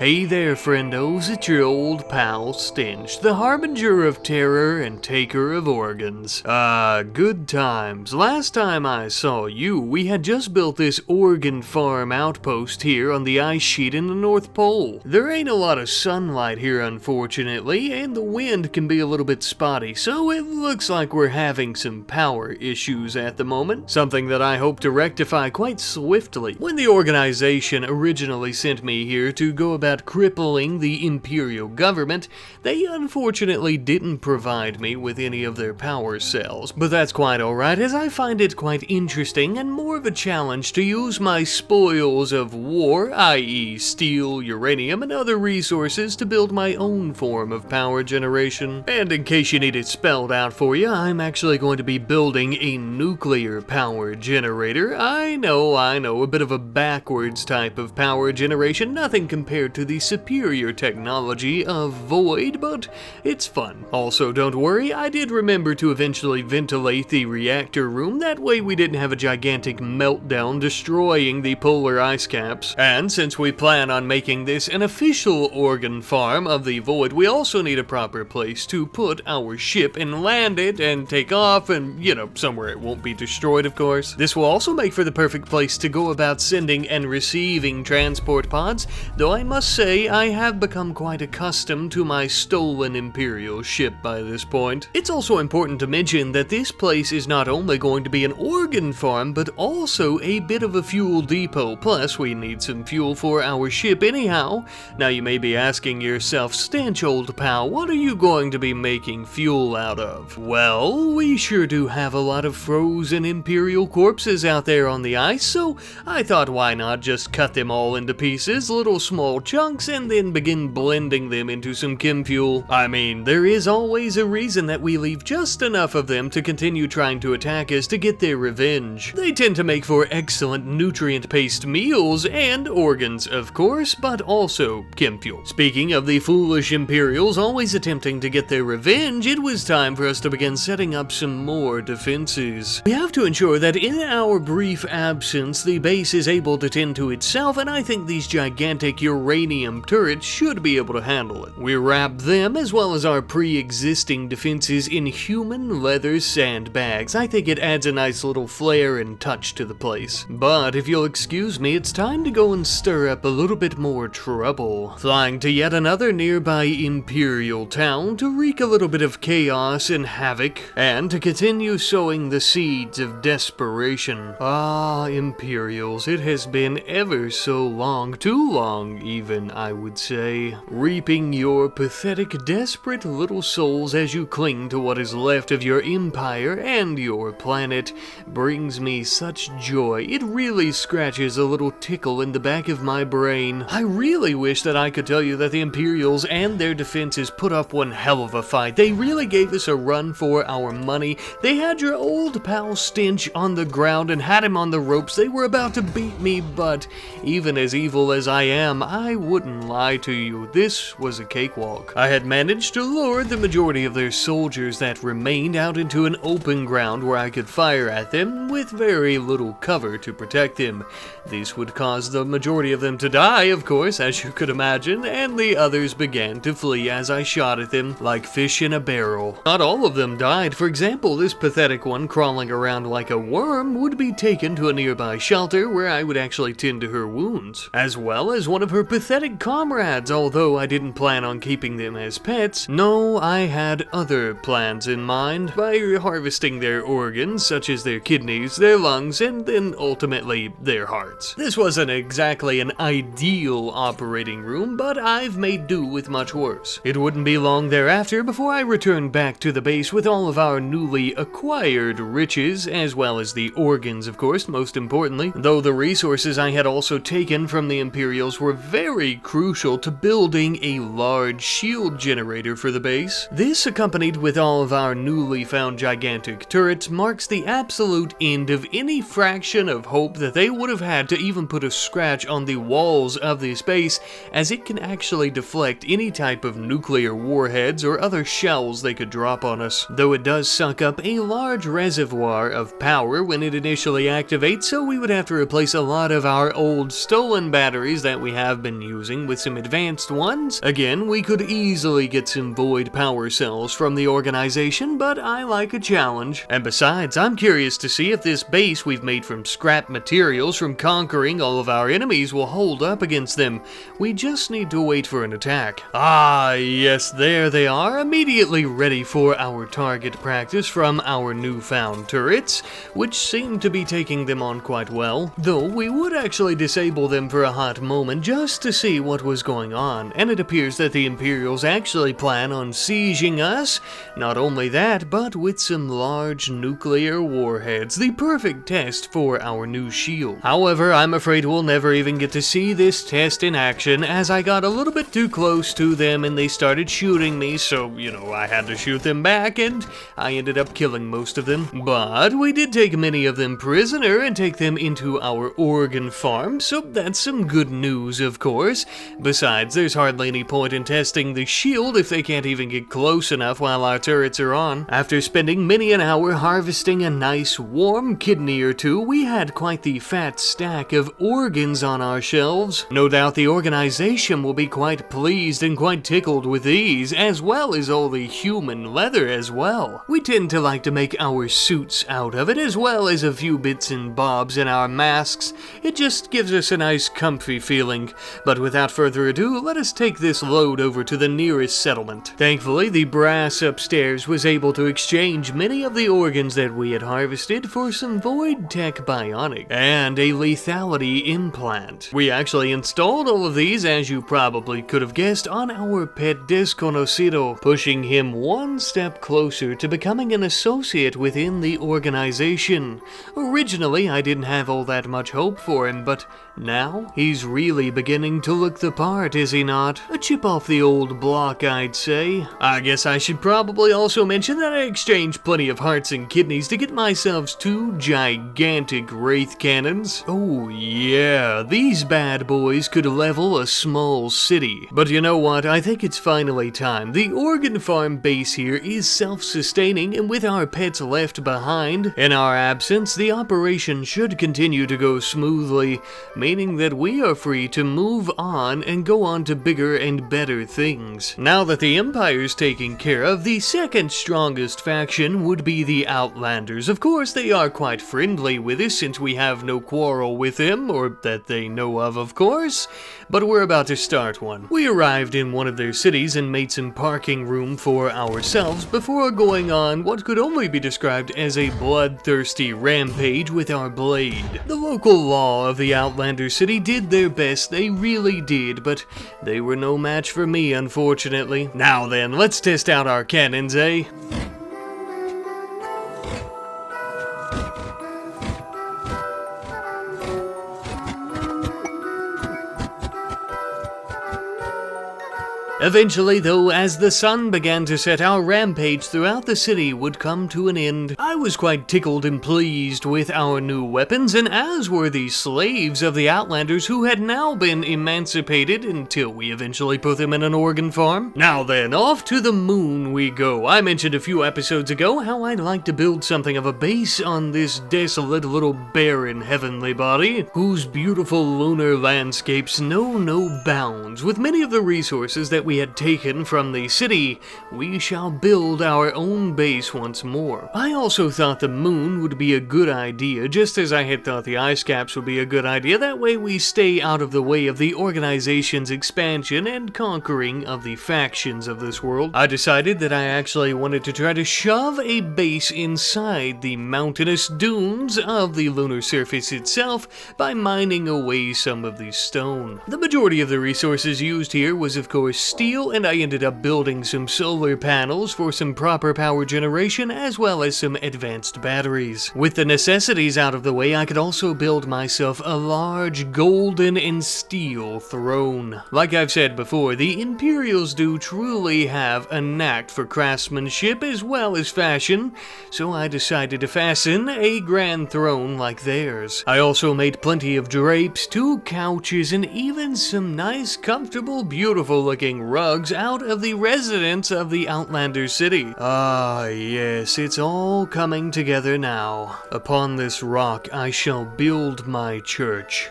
Hey there, friendos, it's your old pal Stench, the harbinger of terror and taker of organs. Good times. Last time I saw you, we had just built this organ farm outpost here on the ice sheet in the North Pole. There ain't a lot of sunlight here, unfortunately, and the wind can be a little bit spotty, so it looks like we're having some power issues at the moment, something that I hope to rectify quite swiftly. When the organization originally sent me here to go about crippling the imperial government, they unfortunately didn't provide me with any of their power cells, but that's quite alright, as I find it quite interesting and more of a challenge to use my spoils of war, i.e. steel, uranium, and other resources to build my own form of power generation. And in case you need it spelled out for you, I'm actually going to be building a nuclear power generator. I know, a bit of a backwards type of power generation, nothing compared to the superior technology of v.o.i.d, but it's fun. Also, don't worry, I did remember to eventually ventilate the reactor room, that way we didn't have a gigantic meltdown destroying the polar ice caps. And since we plan on making this an official organ farm of the v.o.i.d, we also need a proper place to put our ship and land it and take off and, somewhere it won't be destroyed, of course. This will also make for the perfect place to go about sending and receiving transport pods, though I must say I have become quite accustomed to my stolen Imperial ship by this point. It's also important to mention that this place is not only going to be an organ farm, but also a bit of a fuel depot, plus we need some fuel for our ship anyhow. Now you may be asking yourself, Stench old pal, what are you going to be making fuel out of? Well, we sure do have a lot of frozen Imperial corpses out there on the ice, so I thought why not just cut them all into pieces, little small chunks, and then begin blending them into some chem fuel. I mean, there is always a reason that we leave just enough of them to continue trying to attack us to get their revenge. They tend to make for excellent nutrient-paced meals and organs, of course, but also chem fuel. Speaking of the foolish Imperials always attempting to get their revenge, it was time for us to begin setting up some more defenses. We have to ensure that in our brief absence, the base is able to tend to itself, and I think these gigantic uranium turrets should be able to handle it. We wrap them, as well as our pre-existing defenses, in human leather sandbags. I think it adds a nice little flair and touch to the place. But if you'll excuse me, it's time to go and stir up a little bit more trouble. Flying to yet another nearby Imperial town to wreak a little bit of chaos and havoc, and to continue sowing the seeds of desperation. Ah, Imperials, it has been ever so long, too long even, I would say, reaping your pathetic, desperate little souls as you cling to what is left of your empire and your planet brings me such joy. It really scratches a little tickle in the back of my brain. I really wish that I could tell you that the Imperials and their defenses put up one hell of a fight. They really gave us a run for our money. They had your old pal Stench on the ground and had him on the ropes. They were about to beat me, but even as evil as I am, I wouldn't lie to you, this was a cakewalk. I had managed to lure the majority of their soldiers that remained out into an open ground where I could fire at them with very little cover to protect them. This would cause the majority of them to die, of course, as you could imagine, and the others began to flee as I shot at them like fish in a barrel. Not all of them died. For example, this pathetic one crawling around like a worm would be taken to a nearby shelter where I would actually tend to her wounds, as well as one of her pathetic comrades, although I didn't plan on keeping them as pets. No, I had other plans in mind by harvesting their organs, such as their kidneys, their lungs, and then ultimately their hearts. This wasn't exactly an ideal operating room, but I've made do with much worse. It wouldn't be long thereafter before I returned back to the base with all of our newly acquired riches, as well as the organs, of course, most importantly, though the resources I had also taken from the Imperials were very crucial to building a large shield generator for the base. This, accompanied with all of our newly found gigantic turrets, marks the absolute end of any fraction of hope that they would have had to even put a scratch on the walls of this base, as it can actually deflect any type of nuclear warheads or other shells they could drop on us, though it does suck up a large reservoir of power when it initially activates, so we would have to replace a lot of our old stolen batteries that we have been using with some advanced ones. Again, we could easily get some void power cells from the organization, but I like a challenge. And besides, I'm curious to see if this base we've made from scrap materials from conquering all of our enemies will hold up against them. We just need to wait for an attack. Ah, yes, there they are, immediately ready for our target practice from our newfound turrets, which seem to be taking them on quite well, though we would actually disable them for a hot moment just to see what was going on, and it appears that the Imperials actually plan on sieging us. Not only that, but with some large nuclear warheads, the perfect test for our new shield. However, I'm afraid we'll never even get to see this test in action, as I got a little bit too close to them and they started shooting me, so, I had to shoot them back, and I ended up killing most of them. But we did take many of them prisoner and take them into our organ farm, so that's some good news, of course. Besides, there's hardly any point in testing the shield if they can't even get close enough while our turrets are on. After spending many an hour harvesting a nice warm kidney or two, we had quite the fat stack of organs on our shelves. No doubt the organization will be quite pleased and quite tickled with these, as well as all the human leather as well. We tend to like to make our suits out of it, as well as a few bits and bobs in our masks. It just gives us a nice comfy feeling. But without further ado, let us take this load over to the nearest settlement. Thankfully, the brass upstairs was able to exchange many of the organs that we had harvested for some void tech bionic and a lethality implant. We actually installed all of these, as you probably could have guessed, on our pet Desconocido, pushing him one step closer to becoming an associate within the organization. Originally, I didn't have all that much hope for him, but now he's really beginning to look the part, is he not? A chip off the old block, I'd say. I guess I should probably also mention that I exchanged plenty of hearts and kidneys to get myself 2 gigantic wraith cannons. Oh yeah, these bad boys could level a small city. But you know what, I think it's finally time. The organ farm base here is self-sustaining, and with our pets left behind, in our absence, the operation should continue to go smoothly, meaning that we are free to move on and go on to bigger and better things. Now that the Empire's taken care of, the second strongest faction would be the Outlanders. Of course, they are quite friendly with us since we have no quarrel with them, or that they know of course, but we're about to start one. We arrived in one of their cities and made some parking room for ourselves before going on what could only be described as a bloodthirsty rampage with our blade. The local law of the Outlander city did their best, they really did, but they were no match for me, unfortunately. Now then, let's test out our cannons, eh? Eventually, though, as the sun began to set, our rampage throughout the city would come to an end. I was quite tickled and pleased with our new weapons, and as were the slaves of the Outlanders who had now been emancipated until we eventually put them in an organ farm. Now then, off to the moon we go. I mentioned a few episodes ago how I'd like to build something of a base on this desolate little barren heavenly body, whose beautiful lunar landscapes know no bounds. With many of the resources that we had taken from the city, we shall build our own base once more. I also thought the moon would be a good idea, just as I had thought the ice caps would be a good idea. That way we stay out of the way of the organization's expansion and conquering of the factions of this world. I decided that I actually wanted to try to shove a base inside the mountainous dunes of the lunar surface itself by mining away some of the stone. The majority of the resources used here was, of course, steel, and I ended up building some solar panels for some proper power generation as well as some advanced batteries. With the necessities out of the way, I could also build myself a large golden and steel throne. Like I've said before, the Imperials do truly have a knack for craftsmanship as well as fashion, so I decided to fasten a grand throne like theirs. I also made plenty of drapes, 2 couches, and even some nice, comfortable, beautiful looking rugs out of the residents of the Outlander city. Ah, yes, it's all coming together now. Upon this rock I shall build my church.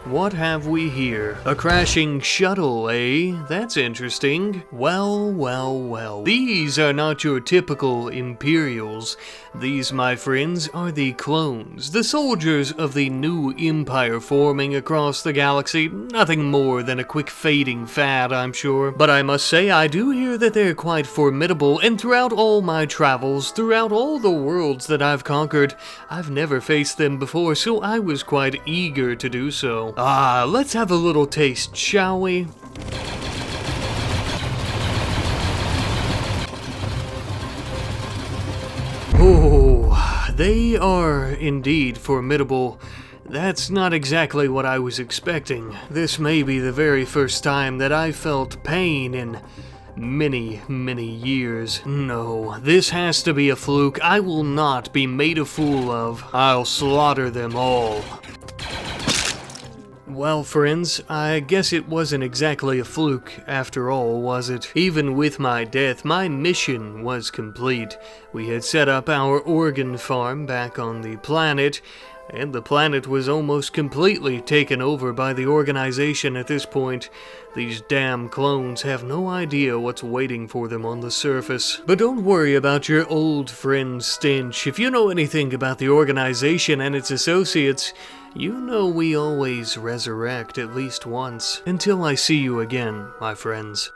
What have we here? A crashing shuttle, eh? That's interesting. Well, well, well. These are not your typical Imperials. These, my friends, are the clones, the soldiers of the new empire forming across the galaxy. Nothing more than a quick fading fad, I'm sure. But I must say, I do hear that they're quite formidable, and throughout all my travels, throughout all the worlds that I've conquered, I've never faced them before, so I was quite eager to do so. Let's have a little taste, shall we? Oh, they are indeed formidable. That's not exactly what I was expecting. This may be the very first time that I felt pain in many, many years. No, this has to be a fluke. I will not be made a fool of. I'll slaughter them all. Well, friends, I guess it wasn't exactly a fluke after all, was it? Even with my death, my mission was complete. We had set up our organ farm back on the planet, and the planet was almost completely taken over by the organization at this point. These damn clones have no idea what's waiting for them on the surface. But don't worry about your old friend Stench. If you know anything about the organization and its associates, you know we always resurrect at least once. Until I see you again, my friends.